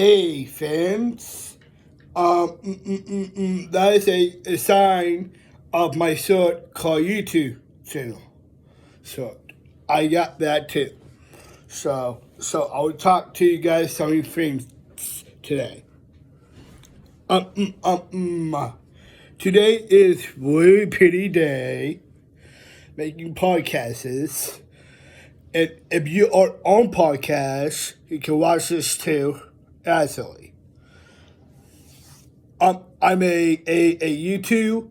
Hey fans, that is a sign of my short called YouTube channel. So I got that too. So I'll talk to you guys some things today. Today is really pretty day making podcasts. And if you are on podcasts, you can watch this too, easily. I'm a YouTube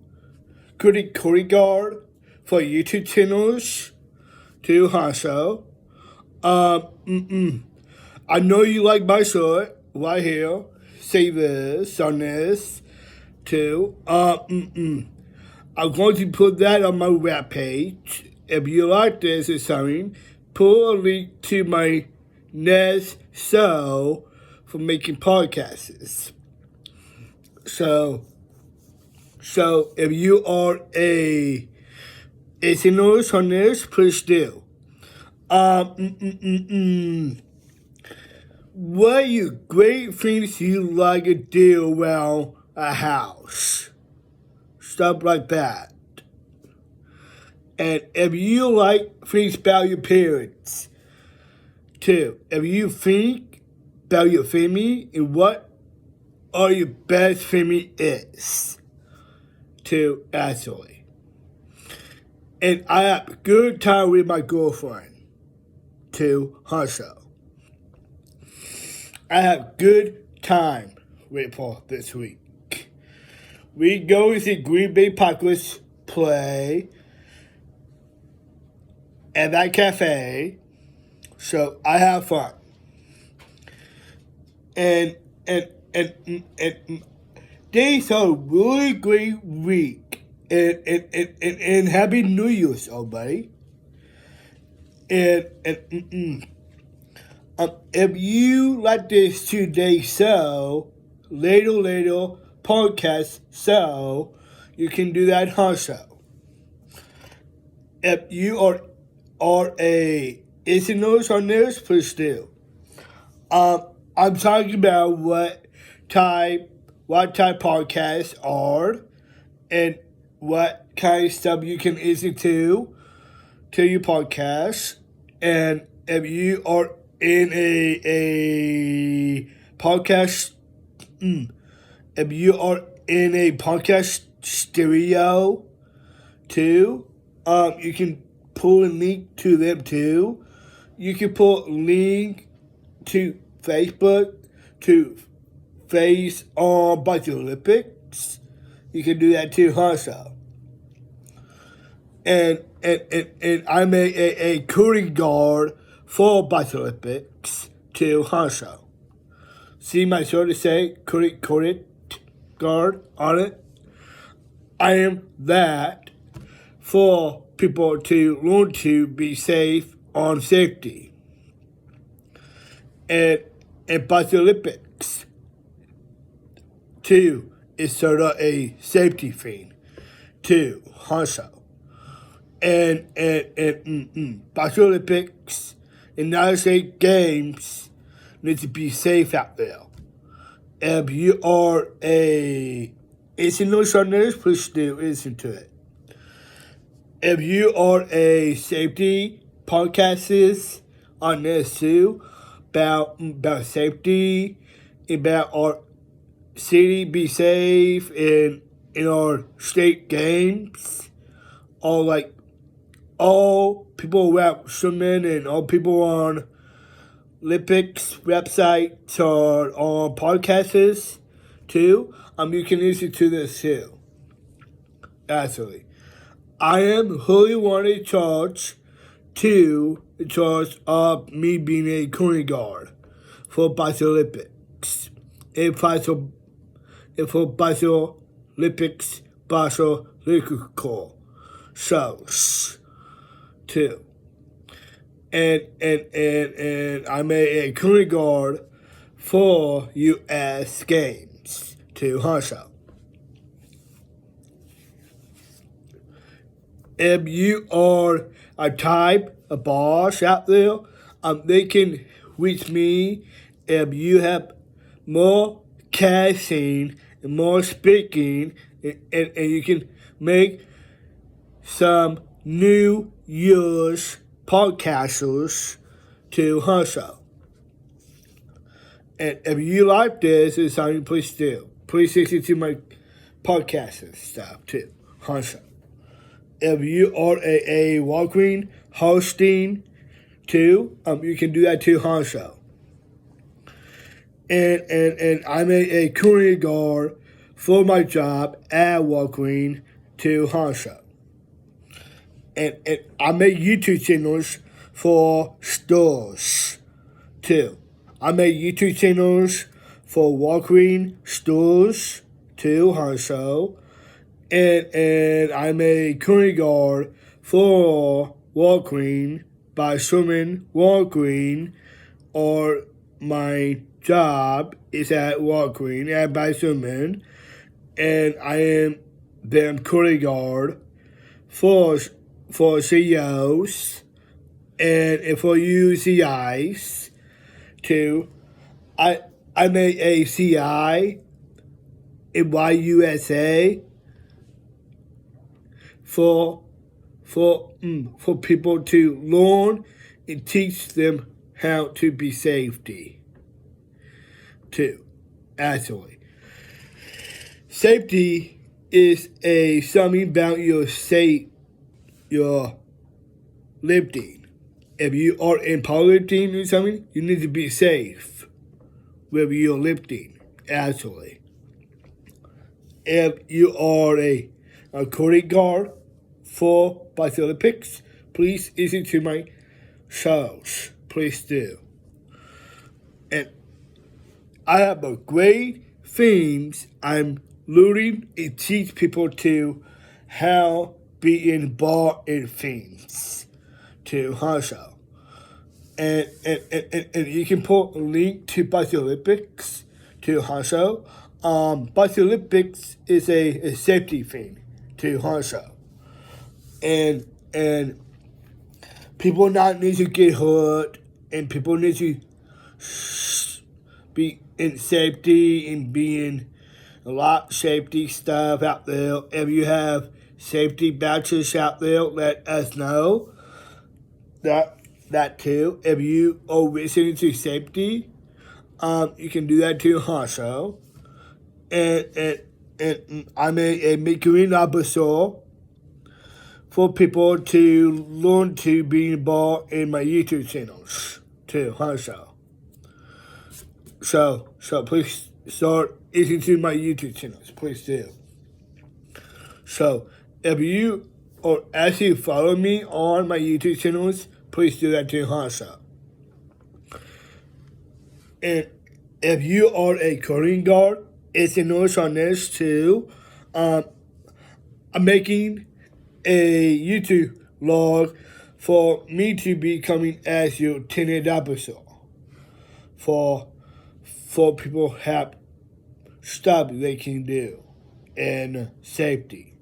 security guard for YouTube channels too, also. I know you like my shirt right here. Say this on this too. I'm going to put that on my webpage. If you like this or something, put a link to my next show for making podcasts. So if you are a listener on this, please do. What are you great things you like to do around a house? Stuff like that. And if you like things about your parents, too. If you think about your family and what are your best family is, too, actually. And I have a good time with my girlfriend, too, also. I have good time with her this week. We go to see Green Bay Packers play at that cafe, so I have fun. And today's a really great week, and Happy New Year's, everybody. And if you like this today's show, later podcast show, you can do that also. If you are a listener on this, please do. I'm talking about what type podcasts are and what kind of stuff you can listen to your podcast. And if you are in a podcast, if you are in a podcast stereo too, you can pull a link to them too. You can pull a link to Facebook, to Face on by the Olympics. You can do that too, also. And I'm a security guard for Bike Olympics too, also. See my shirt to say security guard on it? I am that for people to learn to be safe on safety. And Bike Olympics too is sort of a safety thing too, also. And Bike Olympics and United States Games need to be safe out there. If you are a listener on this, please do listen to it. If you are a safety podcast on this too, about safety, about our city be safe in our state games, or like all people around swimming and all people on Olympics websites or on podcasts too, you can listen to this too. Actually, I am really wanting to charge of me being a security guard for Bike Olympics. And for Bike Olympics, biological shows too. And I'm a security guard for U.S. Games too, also. If you are a boss out there, they can reach me if you have more casting and more speaking, and you can make some new year's podcasters to hustle. And if you like this, it's something please do. Please listen to my podcast and stuff too. Hustle. If you are a walking hosting too, you can do that too, hustle. And I'm a courier guard for my job at Walgreens to hustle. And I make YouTube channels for stores too. I make YouTube channels for Walgreens stores too, hustle. And I'm a courier guard for Walgreens by swimming Walgreens, or my job is at Walgreens at by swimming, and I am the courier guard for CEOs and for UCIs too. I'm a CI in YUSA for people to learn and teach them how to be safety too. Actually, safety is something about your lifting. If you are in powerlifting or something, you need to be safe with your lifting. Actually, if you are a courier guard for the Olympics, please listen to my shows. Please do. And I have a great themes I'm learning and teach people to how be involved in things to hustle. And you can put a link to the Olympics to hustle. The Olympics is a safety thing to hustle. And people not need to get hurt, and people need to be in safety and being a lot of safety stuff out there. If you have safety badges out there, let us know that too. If you are listening to safety, you can do that too also. And I'm a Mikuin officer for people to learn to be involved in my YouTube channels too, also. So please start listening to my YouTube channels, please do. So if you are actually following me on my YouTube channels, please do that too, also. And if you are a courier guard, it's a notice on this too. I'm making a YouTube log for me to be coming as your tenant officer for people have stuff they can do and safety.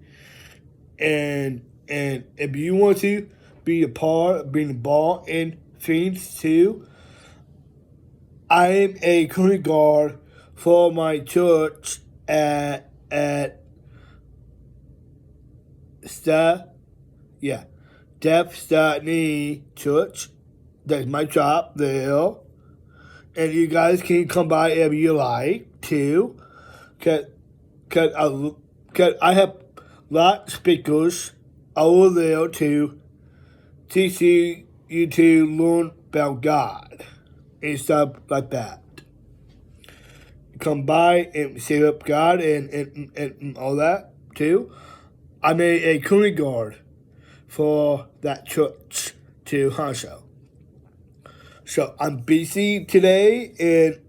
And if you want to be a part of being involved in things too, I am a courier guard for my church at Deaf Stutney Church. That's my job there. And you guys can come by if you like too. Cause I have lot of speakers over there to teach you to learn about God and stuff like that. Come by and save up God and all that too. I'm a courier guard for that church to Hanso. So I'm busy today and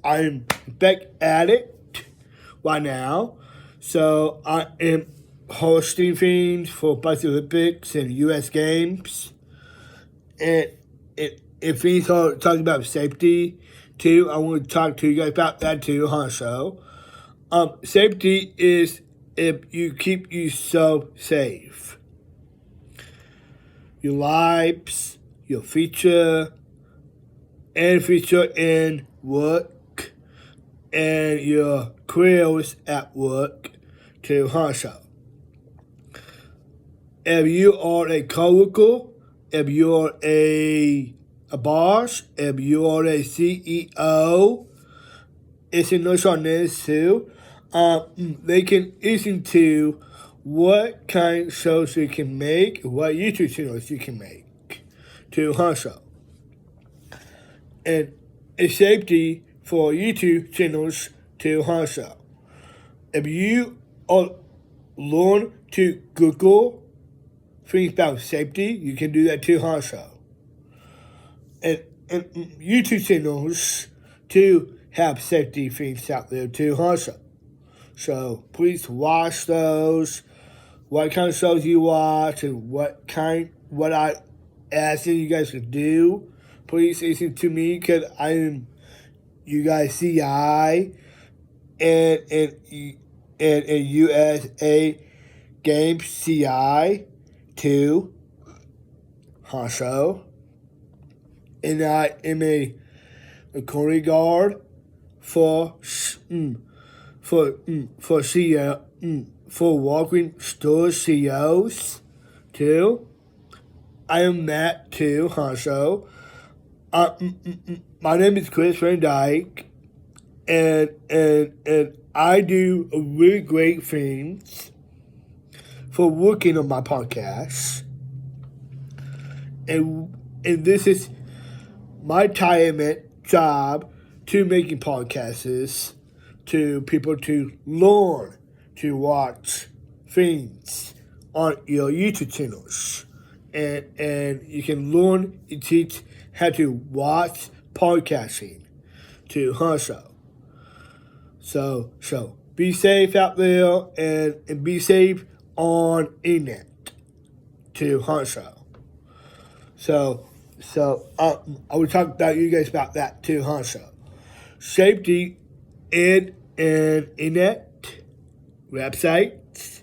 I'm back at it right now. So I am hosting things for both the Olympics and US Games. And things are talking about safety too. I want to talk to you guys about that too, Hanso. Safety is if you keep yourself safe. Your lives, your future, and future in work, and your careers at work to also. If you are a coworker, if you're a boss, if you are a CEO, it's a notion on this too. They can listen to what kind of shows you can make, what YouTube channels you can make to hustle. And it's safety for YouTube channels to hustle. If you are learn to Google things about safety, you can do that to hustle. And YouTube channels to have safety things out there to hustle. So please watch those. What kind of shows you watch and what I ask you guys to do. Please listen to me because I am you guys CI and USA Games CI too. Also. And I am a security guard for CEO for walking store CEOs too. I am that too, also. My name is Chris from Dyke, and I do really great things for working on my podcast, and this is my retirement job to making podcasts to people to learn to watch things on your YouTube channels. And you can learn and teach how to watch podcasting to hustle. So be safe out there and be safe on internet to hustle. So I will talk about you guys about that too, hustle. Safety in internet websites.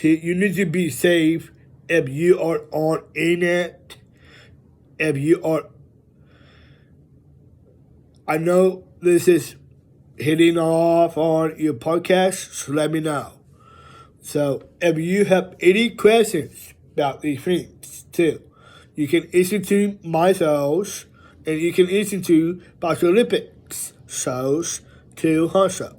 You need to be safe if you are on internet. If you are, I know this is hitting off on your podcast, so let me know. So if you have any questions about these things too, you can listen to my shows and you can listen to Box Olympics shows to hustle.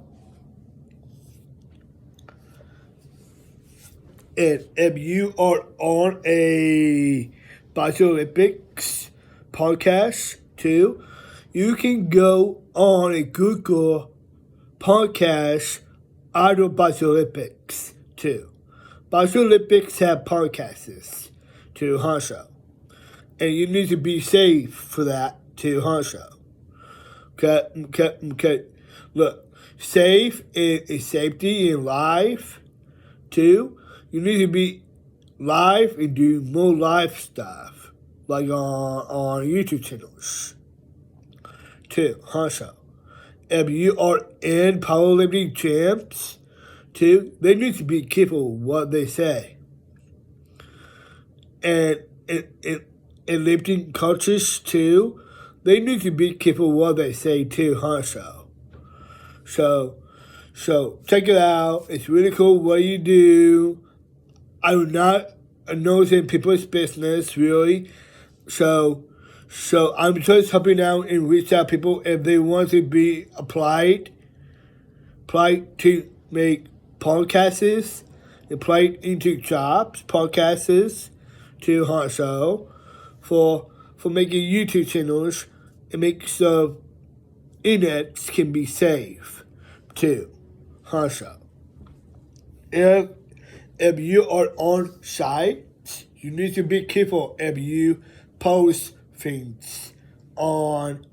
And if you are on a Box Olympics podcast too, you can go on a Google podcast Idol Box Olympics too. Box Olympics have podcasts to hustle. And you need to be safe for that to hustle. Okay. Look, safe is safety in life too. You need to be live and do more live stuff, like on YouTube channels. Too, hustle. If you are in powerlifting champs, too, they need to be careful what they say. And lifting coaches, too, they need to be careful what they say, too, hustle. So check it out. It's really cool what you do. I'm not nosing people's business, really. So I'm just helping out and reach out people if they want to be applied to make podcasts, applied into jobs, podcasts, to hustle, for making YouTube channels and make so internet can be safe too, hustle. If you are on site, you need to be careful if you post things on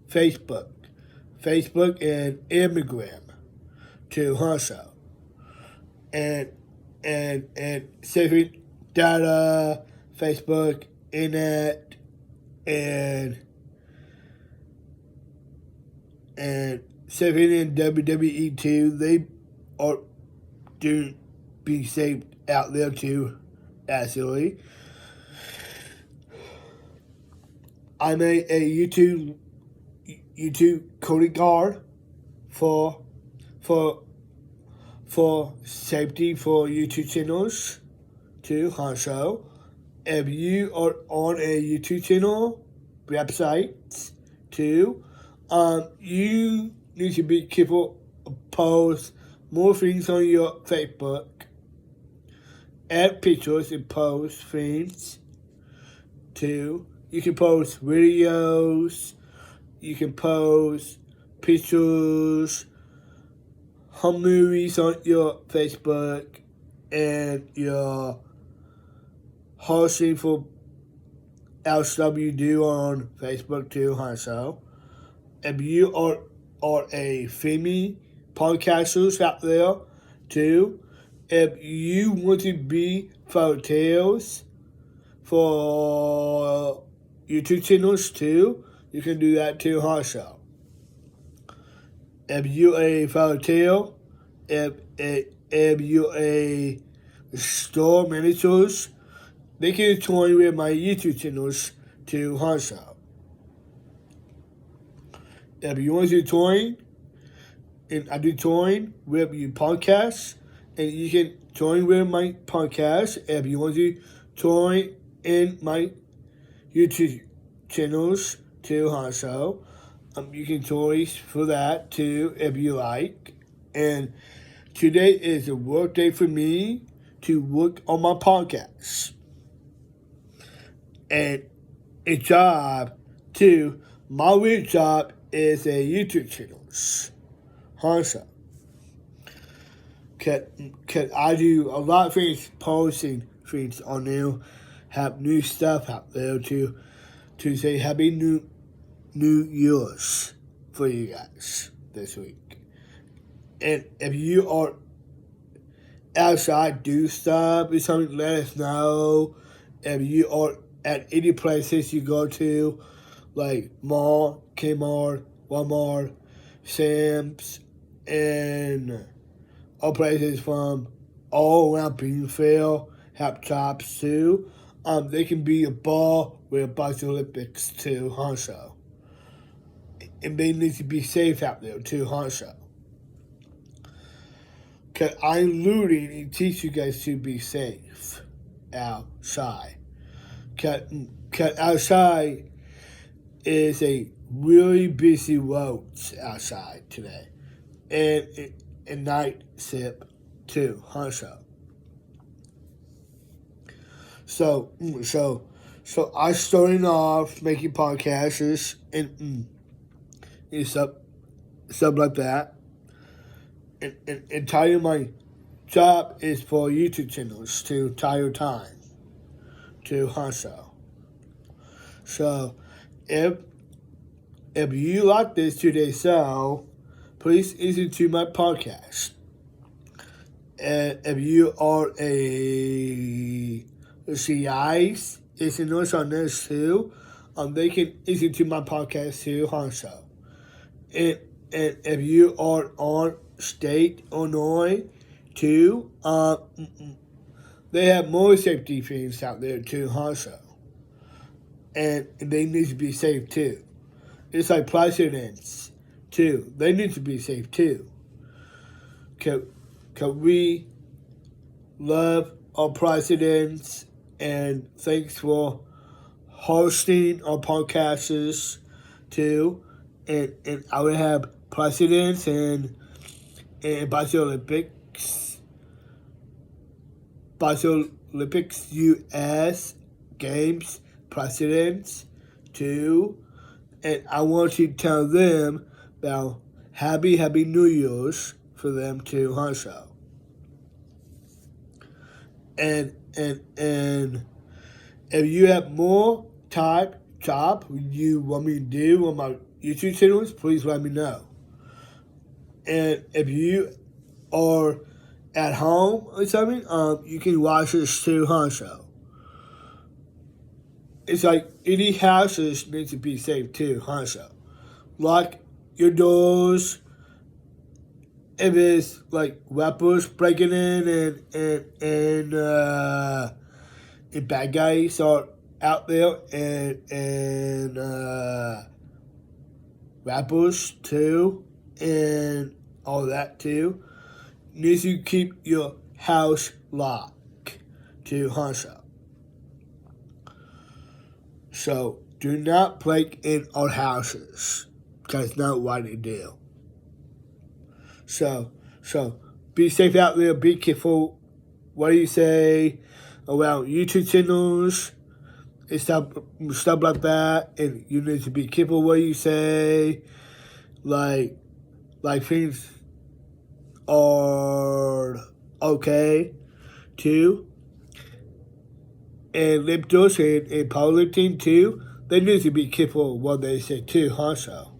Facebook and Instagram to hustle. And saving data, Facebook, internet, and saving in WWE too. They are doing be safe out there too, actually. I'm a YouTube coding guard for for safety for YouTube channels too. Also, if you are on a YouTube channel website too, you need to be careful. Post more things on your Facebook. Add pictures and post things too. You can post videos. You can post pictures, home movies on your Facebook, and your hosting for stuff you do on Facebook too, also. If you are a family podcasters out there too, if you want to be photos for YouTube channels too, you can do that too also. If you're a photo, if you're a store managers, they can join with my YouTube channels too also. If you want to join, and I do join with your podcast, and you can join with my podcast. If you want to join in my YouTube channels too also, you can join for that too if you like. And today is a work day for me to work on my podcast. And a job too. My real job is a YouTube channels. Also, cause I do a lot of things, posting things on there, have new stuff out there to say Happy New Year's for you guys this week. And if you are outside do stuff or something, let us know. If you are at any places you go to, like mall, Kmart, Walmart, Sam's, and all places from all around Greenfield have shops too. They can be a ball with a bunch of Olympics too, also. And they need to be safe out there too, also. Cause I'm learning and teach you guys to be safe outside. Cause outside is a really busy roads outside today, and night sip too, also. So I starting off making podcasts and stuff like that, and tell you my job is for YouTube channels to tire time to also. So if you like this today, so please listen to my podcast. And if you are a CIs, listeners on this too, they can listen to my podcast too also. And if you are on state Illinois too, they have more safety things out there too also. And they need to be safe too. It's like presidents too. They need to be safe too. Cause we love our presidents, and thanks for hosting our podcasts too. And I will have presidents and Olympics US Games presidents too. And I want to tell them about Happy New Year's for them too also. And if you have more job you want me to do on my YouTube channels, please let me know. And if you are at home or something, you can watch this too also. It's like any houses need to be safe too also. Lock your doors. If it's like rappers breaking in and bad guys are out there and rappers too, and all that too. Needs to keep your house locked to Hansa. So do not break in our houses. That's not what they do. So be safe out there. Be careful. What do you say around YouTube channels and stuff like that? And you need to be careful what you say. Like things are okay too. And liberals and politicians too, they need to be careful what they say too, also.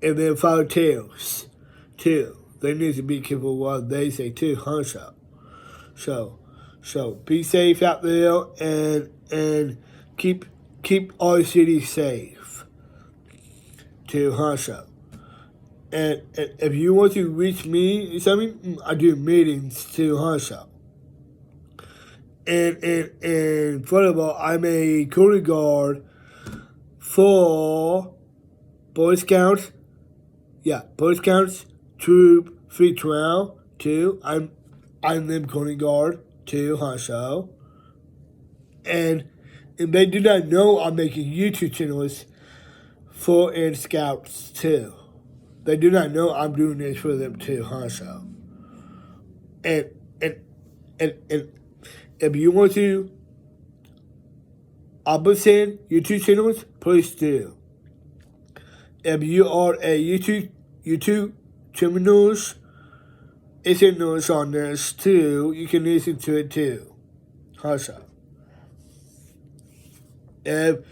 And then politicians too, they need to be careful what they say too, also. So be safe out there and keep our city safe too, also. And if you want to reach me, something I do meetings too, also. And furthermore, I'm a security guard for Boy Scouts. Yeah, Boy Scouts Troop 312 too. I'm the security guard too, also. And they do not know I'm making YouTube channels for and Scouts too. They do not know I'm doing this for them too, also. And if you want to send YouTube channels, please do. If you are a YouTube channels, it's a notice on this too. You can listen to it too. Also, if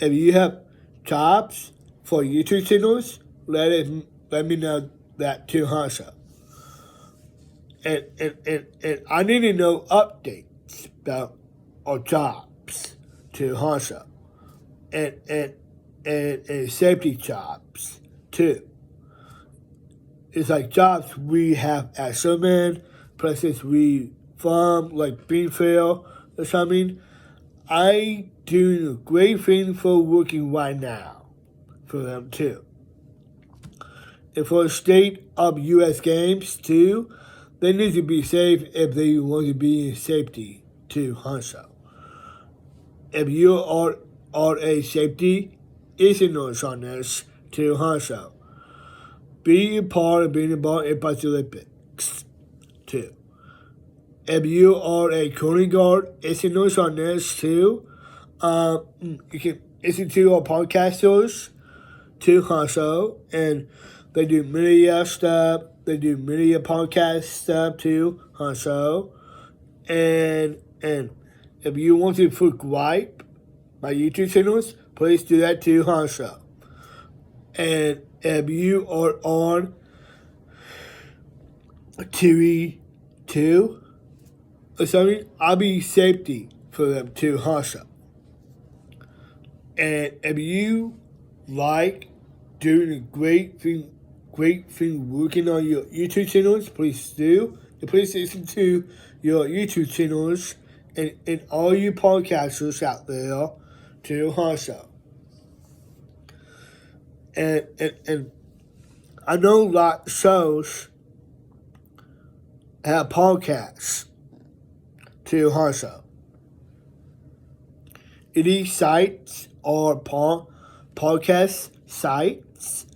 you have jobs for YouTube channels, let me know that too. Also, and I need to know updates about our jobs to Hansa and safety jobs too. It's like jobs we have at Sherman, places we farm like Beanfield or something. I do a great thing for working right now for them too. And for the state of U.S. games too, they need to be safe if they want to be in safety to Hansa. If you are a safety, it's a notice on this to Hansa. Be a part of being involved in Olympics too. If you are a security guard, it's a notice on this too. You can listen to our podcasters to Hansa, and they do media stuff. They do media podcast stuff too, Hansa. And if you want to subscribe my YouTube channels, please do that too, Hansa. And if you are on TV too or something, I'll be safety for them too, Hansa. And if you like doing a great thing working on your YouTube channels, please do. And please listen to your YouTube channels and all you podcasters out there to Hansa. And I know a lot of shows have podcasts to Hansa. These sites are podcast sites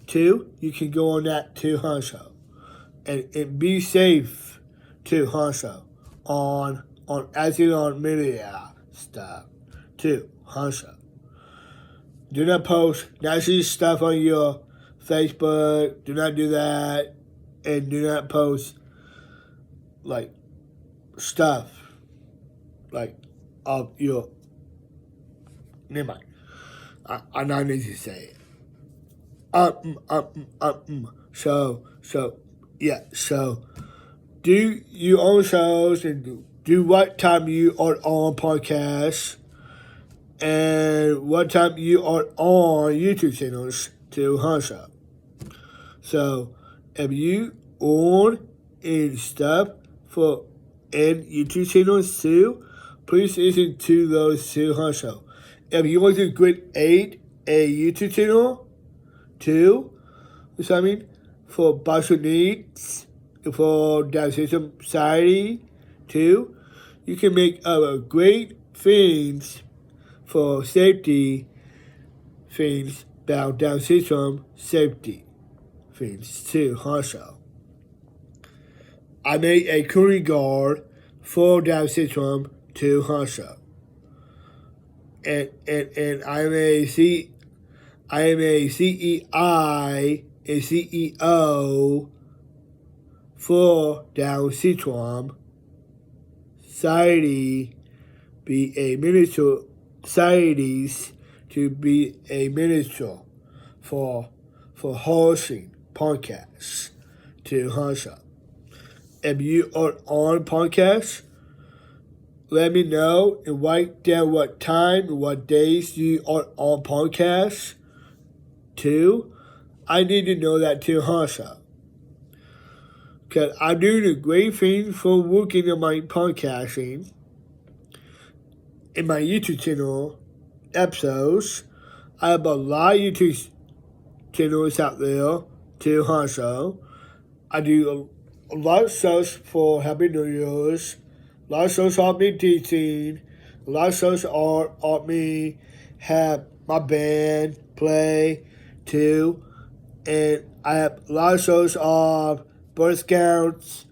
too. You can go on that to Hansa. And be safe to Hansa on media stuff too, Hansa. Do not post nasty stuff on your Facebook. Do not do that. And do not post like stuff like of your. Never mind. I don't need to say it. So do your own shows and do what time you are on podcasts and what time you are on YouTube channels to Hansa. So if you own and stuff for and YouTube channels too, please listen to those to Hansa. If you want to create a YouTube channel too, or something, for special needs, for Down Syndrome Society, too. You can make other great things for safety things about Down syndrome safety things too, also. I made a cooling guard for Down syndrome too, also. And I am a CEI and CEO for Down syndrome society, be a minister societies to be a minister for hosting podcasts to host. If you are on podcasts, let me know and write down what time and what days you are on podcasts too. I need to know that too, also. Because I'm doing a great thing for working on my podcasting in my YouTube channel episodes. I have a lot of YouTube channels out there too, also. I do a lot of shows for Happy New Year's. A lot of shows are me teaching. A lot of shows are me have my band play too. And I have a lot of shows of Boy Scouts,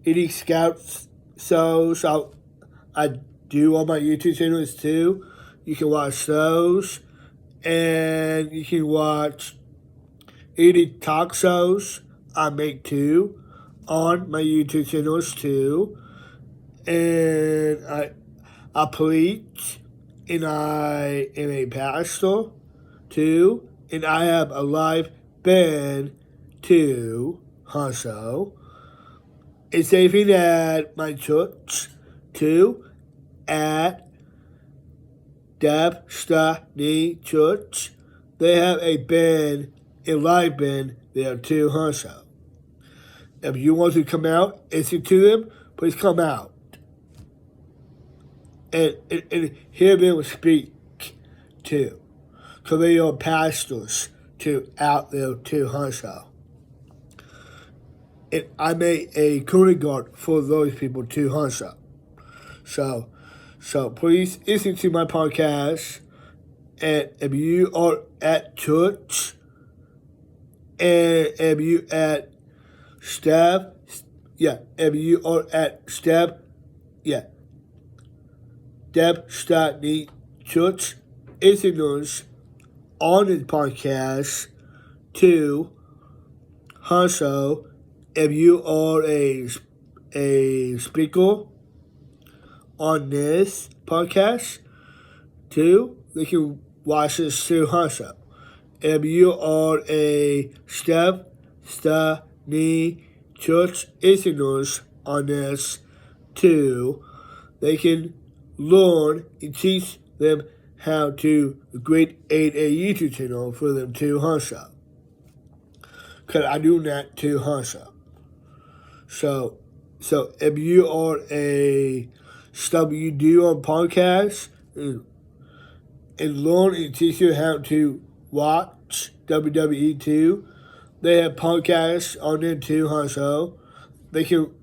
Eating Scouts shows I do on my YouTube channels too. You can watch those. And you can watch eating talk shows I make too on my YouTube channels too. And I preach, and I am a pastor too, and I have a live band too, also. It's even at my church too, at Destiny Church. They have a band, a live band there too, also. If you want to come out and listen to them, please come out. And hear them speak too. Because they are pastors too out there too, also. And I made a cooling guard for those people too, also. So please listen to my podcast. And if you are at church, and if you at staff, if you are at staff, Destiny Church listeners on this podcast too. Also, if you are a speaker on this podcast too, they can watch this too, also. If you are a Destiny Church listeners on this too, they can learn and teach them how to create a YouTube channel for them too, also. Because I do that too, also. So if you are a stuff you do on podcasts and learn and teach you how to watch WWE too, they have podcasts on there too, also. They can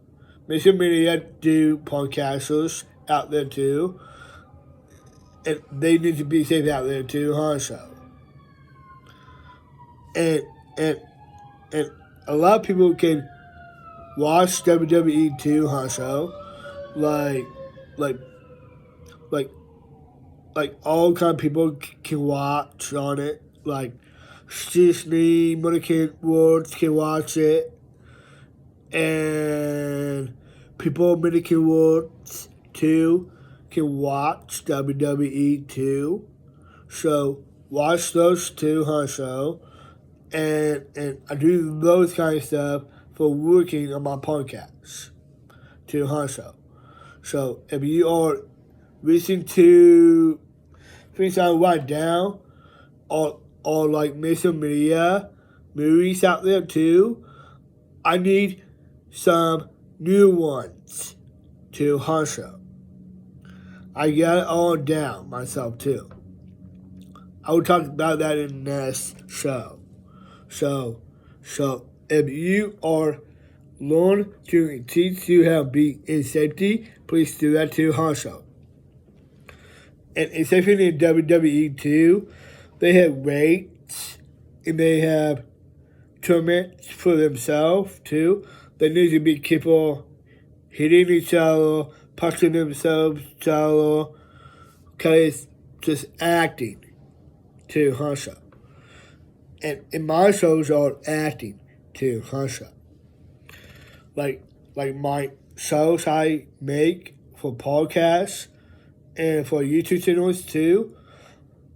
make some media do podcasters out there too, and they need to be safe out there too, also. And a lot of people can watch WWE too, also. Like all kind of people can watch on it. Like Disney, American Worlds can watch it, and people American Worlds too can watch WWE too. So watch those too, also. And I do those kind of stuff for working on my podcast too, also. So if you are listening to things I write down, or like social media, movies out there too, I need some new ones too, also. I got it all down myself too. I will talk about that in the next show. So if you are learn to teach you how to be in safety, please do that too also. And especially in WWE too, they have weights and they have tournaments for themselves too. They need to be careful hitting each other, punching themselves each other, because it's just acting too also. And my shows are acting too also. Like my shows I make for podcasts and for YouTube channels too,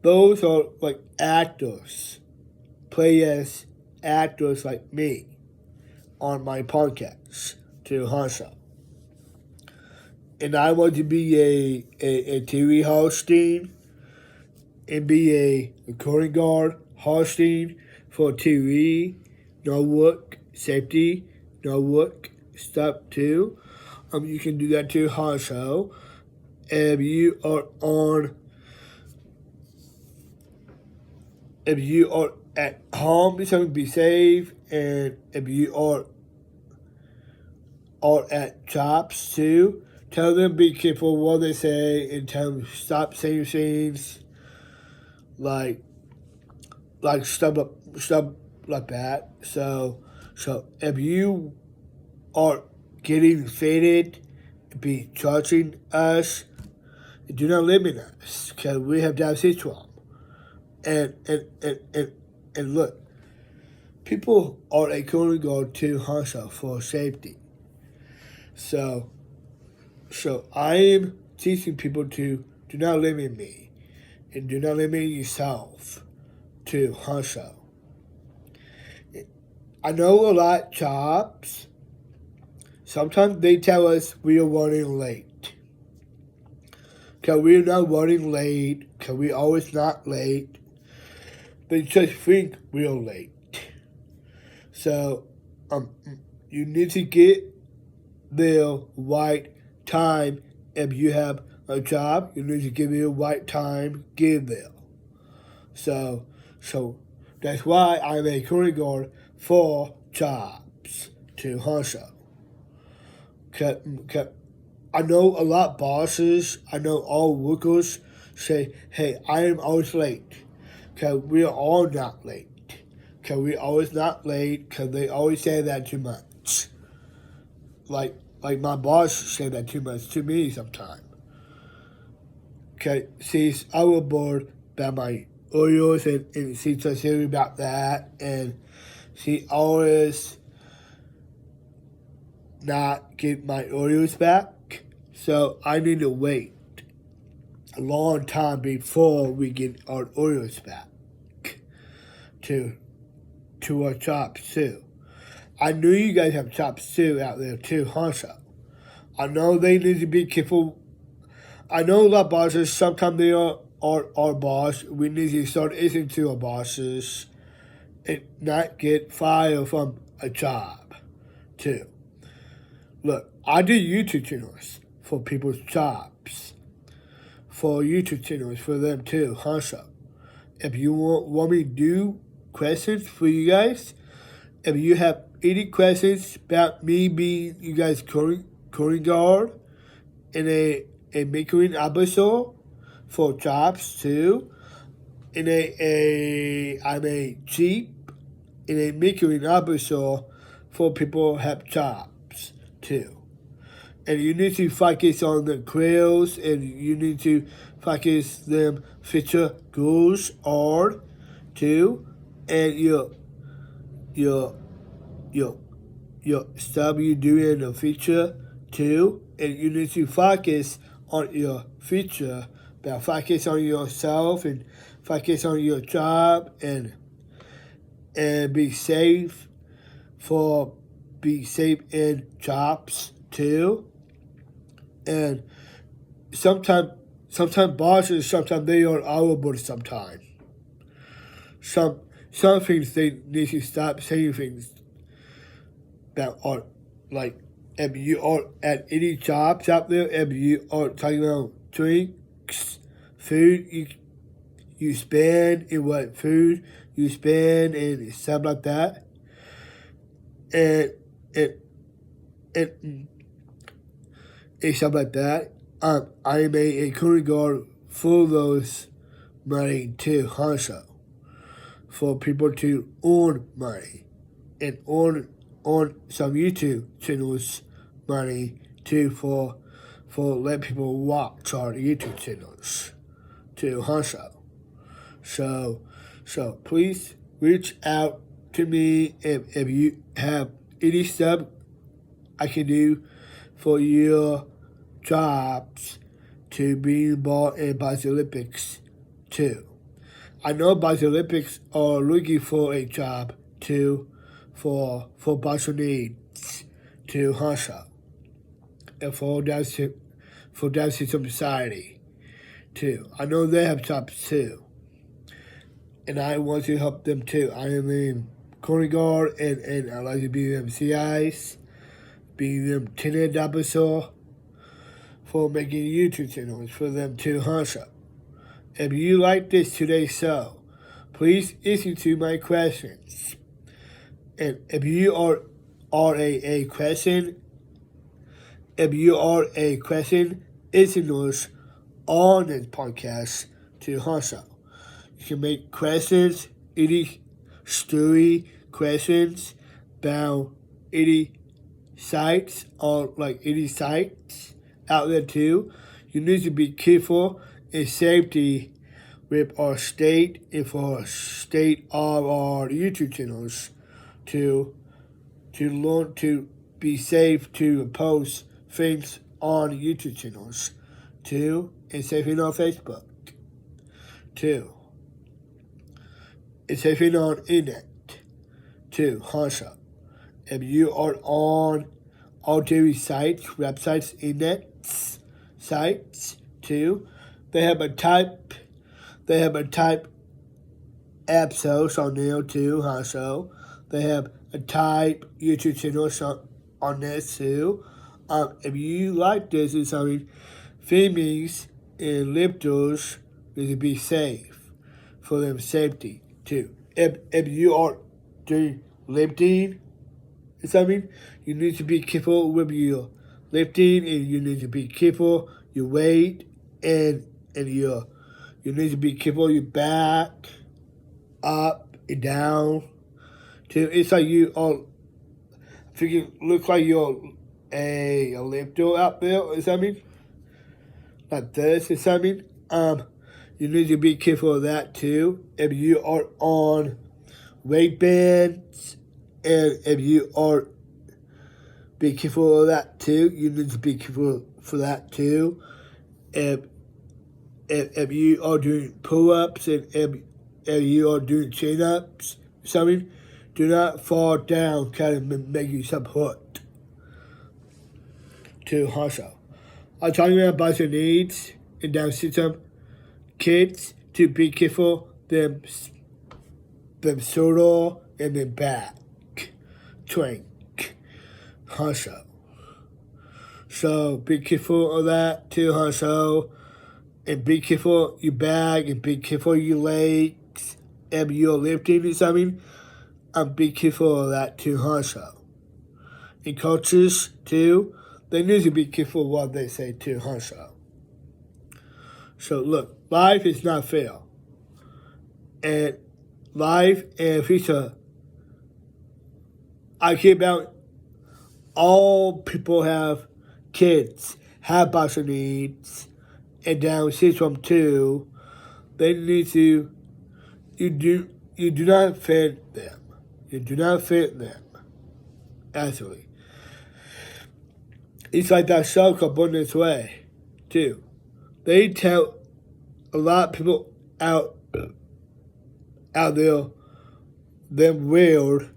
those are like actors, play as actors like me on my podcast to Hansa. And I want to be a TV hosting and be a recording guard hosting for TV, network, safety, network stuff too. You can do that too also. If you are at home, so be safe, and if you are at jobs too, tell them be careful what they say and tell them stop saying things like stuff like that. So if you are getting faded, be charging us, do not limit us because we have that syndrome. And look, people are according to hustle for safety. So I am teaching people to do not limit me and do not limit yourself to hustle. I know a lot of jobs, sometimes they tell us we are running late. Because we're not running late, because we're always not late. They just think we're late. So you need to get the right time. If you have a job, you need to give it the right time, get there. So that's why I'm a current guard for jobs to hustle. I know a lot of bosses, I know all workers say, hey, I am always late. Because we are all not late. Because we're always not late, because they always say that too much. Like my boss said that too much to me sometimes. Okay, she's overboard about my Oreos and she's so serious about that. And she always not get my Oreos back. So I need to wait a long time before we get our Oreos back to our chops too. I knew you guys have chops too out there too, Hansa. I know they need to be careful. I know a lot of bosses, sometimes they are our boss. We need to start listening to our bosses and not get fired from a job too. Look, I do YouTube channels for people's jobs. For YouTube channels for them too, Hansa. If you want me to do questions for you guys, if you have any questions about me being you guys current guard in a making episode for jobs too, I'm a cheap in a making episode for people who have jobs too. And you need to focus on the quails, and you need to focus them future goals are too, and your stuff you do in the future too, and you need to focus on your future, but focus on yourself and focus on your job and be safe in jobs too. And sometimes bosses, sometimes they are overboard sometimes. Some things they need to stop saying things that are like, if you are at any jobs out there, if you are talking about drinks, food you spend, and what food you spend and stuff like that, and and stuff like that. I am a current guard for those money too, also, for people to earn money and earn on some YouTube channels money too for let people watch our YouTube channels too, also. So please reach out to me if you have any stuff I can do for your jobs to be involved in Boston Olympics too. I know Boston Olympics are looking for a job too for Boston needs to also and for Down Syndrome Society too. I know they have jobs too, and I want to help them too. I am in corner guard and I like to be them CIs, being them tenant officer for making YouTube channels for them too, also. If you like this today's show, please listen to my questions. And if you are a question, listeners on this podcast to also. You can make questions, any story questions about any sites or like any sites out there too. You need to be careful and safety with our state and for our state of our YouTube channels to learn to be safe to post things on YouTube channels too, and saving on Facebook too, and saving on internet too, also. If you are on all TV sites, websites, internet sites too, they have a type episodes on there too, also. They have a type YouTube channel on this too. If you like this, it's something females and lifters need to be safe for them safety too. If you are doing lifting or something, you need to be careful with your lifting, and you need to be careful your weight and you need to be careful your back, up and down. Too. It's like you are, look like you're a lifter out there or something, like this or something. You need to be careful of that too. If you are on weight bands, and if you are, be careful of that too. You need to be careful for that too. If you are doing pull-ups and if you are doing chin-ups or something, do not fall down, kind of make yourself hurt too, also. I'm talking about your needs and Down syndrome kids to be careful them shoulder and them back twink, also. So be careful of that too, also. And be careful your back and be careful your legs. If you're lifting or something, be careful of that too, also. And coaches too, they need to be careful what they say too, also. So look, life is not fair. And life and future, I care about all people have kids, have special needs, and Down syndrome too. They need to, you do not fit them. You do not fit them. Actually. It's like that show called Born This Way too. They tell a lot of people out there them weird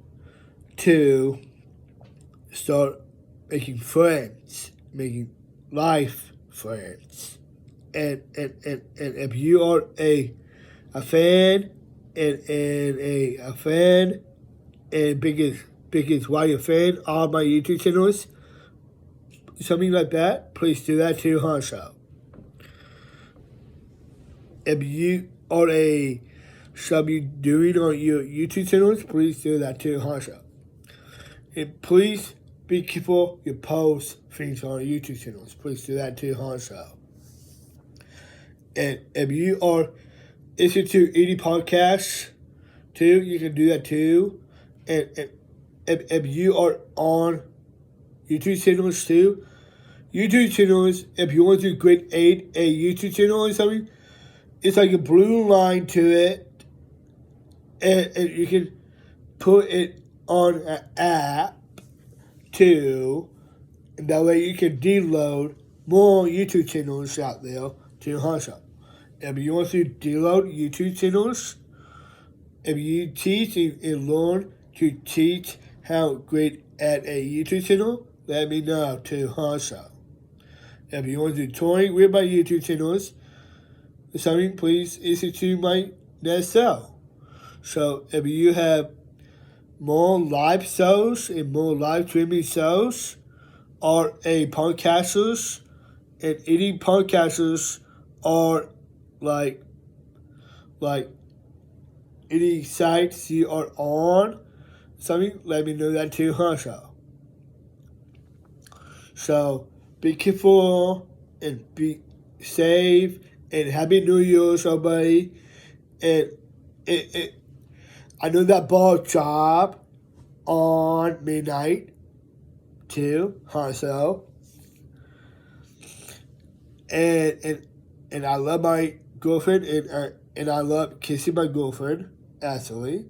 to start making friends, making life friends. And if you are a fan and a fan and biggest why you're a fan of my YouTube channels, something like that, please do that to also. If you are a sub you doing on your YouTube channels, please do that too also. And please be careful you post things on YouTube channels. Please do that too, also. And if you are listening to any podcasts too, you can do that too. And if you are on YouTube channels too, YouTube channels, if you want to create a YouTube channel or something, it's like a blue line to it, and you can put it on an app too, and that way you can download more YouTube channels out there to also. If you want to download YouTube channels, if you teach and learn to teach how great at a YouTube channel, let me know too also. If you want to join with my YouTube channels, something, please listen to my next show. So if you have more live shows and more live streaming shows, or a podcasters, and any podcasters are like any sites you are on, something, let me know that too, also. So be careful and be safe, and Happy New Year, everybody. And I know that ball job on midnight too, also. And I love my girlfriend, and I love kissing my girlfriend, actually.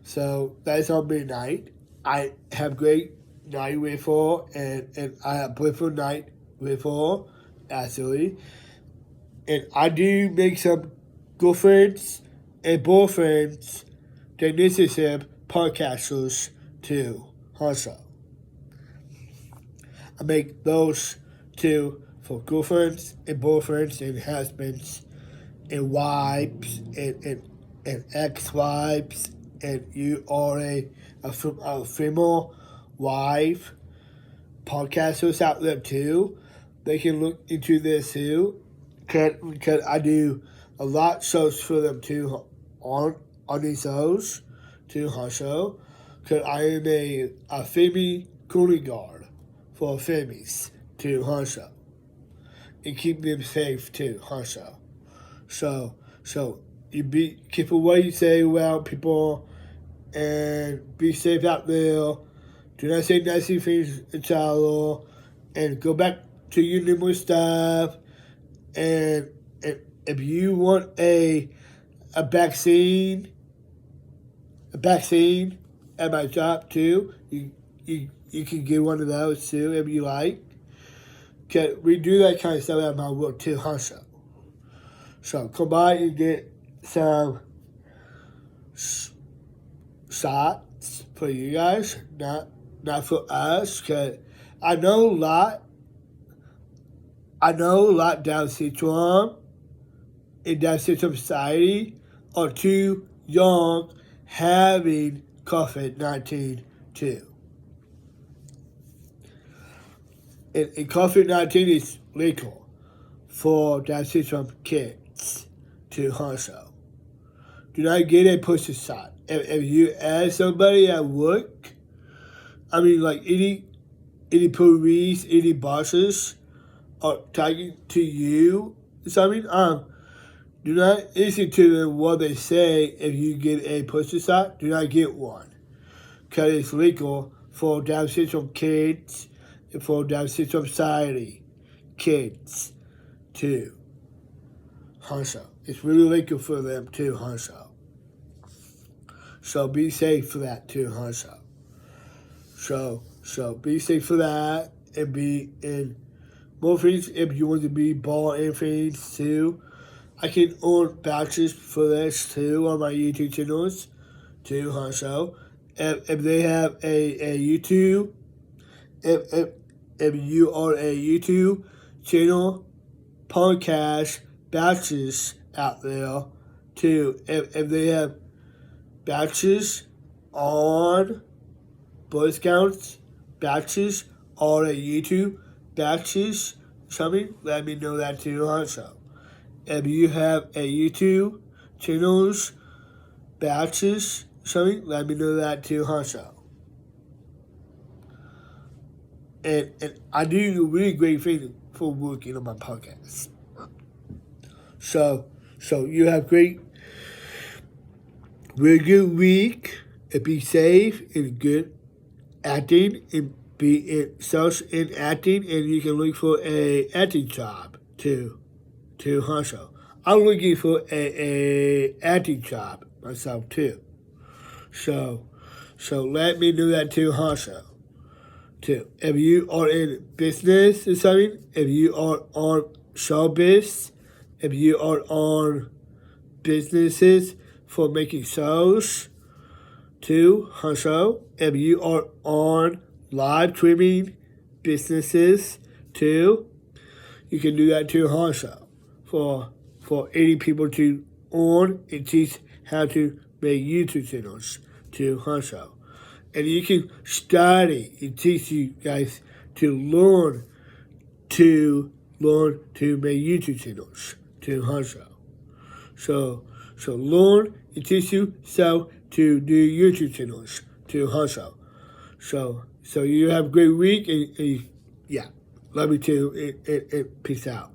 So that's on midnight. I have great night with her, and I have beautiful night with her, actually. And I do make some girlfriends and boyfriends that necessary podcasters too, also. I make those too for girlfriends and boyfriends and husbands and wives and ex-wives, and you are a female wife podcasters out there too. They can look into this too, because I do a lot of shows for them too on these shows too also, because I am a family cooling guard for families too also, and keep them safe too also. So you be careful what you say around people, and be safe out there. Do not say nasty things in child, and go back to your normal stuff. And if you want a vaccine at my job too, you can get one of those too if you like. Cause we do that kind of stuff at my work too, also. So come by and get some shots for you guys, not for us. Cause I know a lot Down syndrome in Down syndrome society are too young having COVID-19 too. And COVID-19 is legal for Down syndrome kids to also. Do not get a pussy shot. If you ask somebody at work, I mean, like any police, any bosses are talking to you, something, do not listen to them what they say. If you get a pussy shot, do not get one, because it's legal for Down syndrome kids and for Down syndrome society kids too. Also, it's really legal for them too. Also, so be safe for that too. Also, so be safe for that, and be in more things. If you want to be ball and things too, I can earn vouchers for this too on my YouTube channels too. Also, if they have a YouTube, if you are a YouTube channel podcast vouchers out there too, if they have vouchers on Boy Scouts vouchers or a YouTube vouchers, something, let me know that too also. If you have a YouTube channels vouchers, something, let me know that too also. and I do really great things for working on my podcast. So you have really good week, and be safe and good acting, and be in sales and acting, and you can look for a acting job too also. I'm looking for a acting job myself too. So let me know that too also. Too. If you are in business or something, if you are on showbiz, if you are on businesses for making sales too, also, if you are on live streaming businesses too, you can do that too also. For 80 people to on and teach how to make YouTube channels too also. And you can study and teach you guys to learn to make YouTube channels to also. So learn and teach you so to do YouTube channels to also. So you have a great week and yeah, love you too and peace out.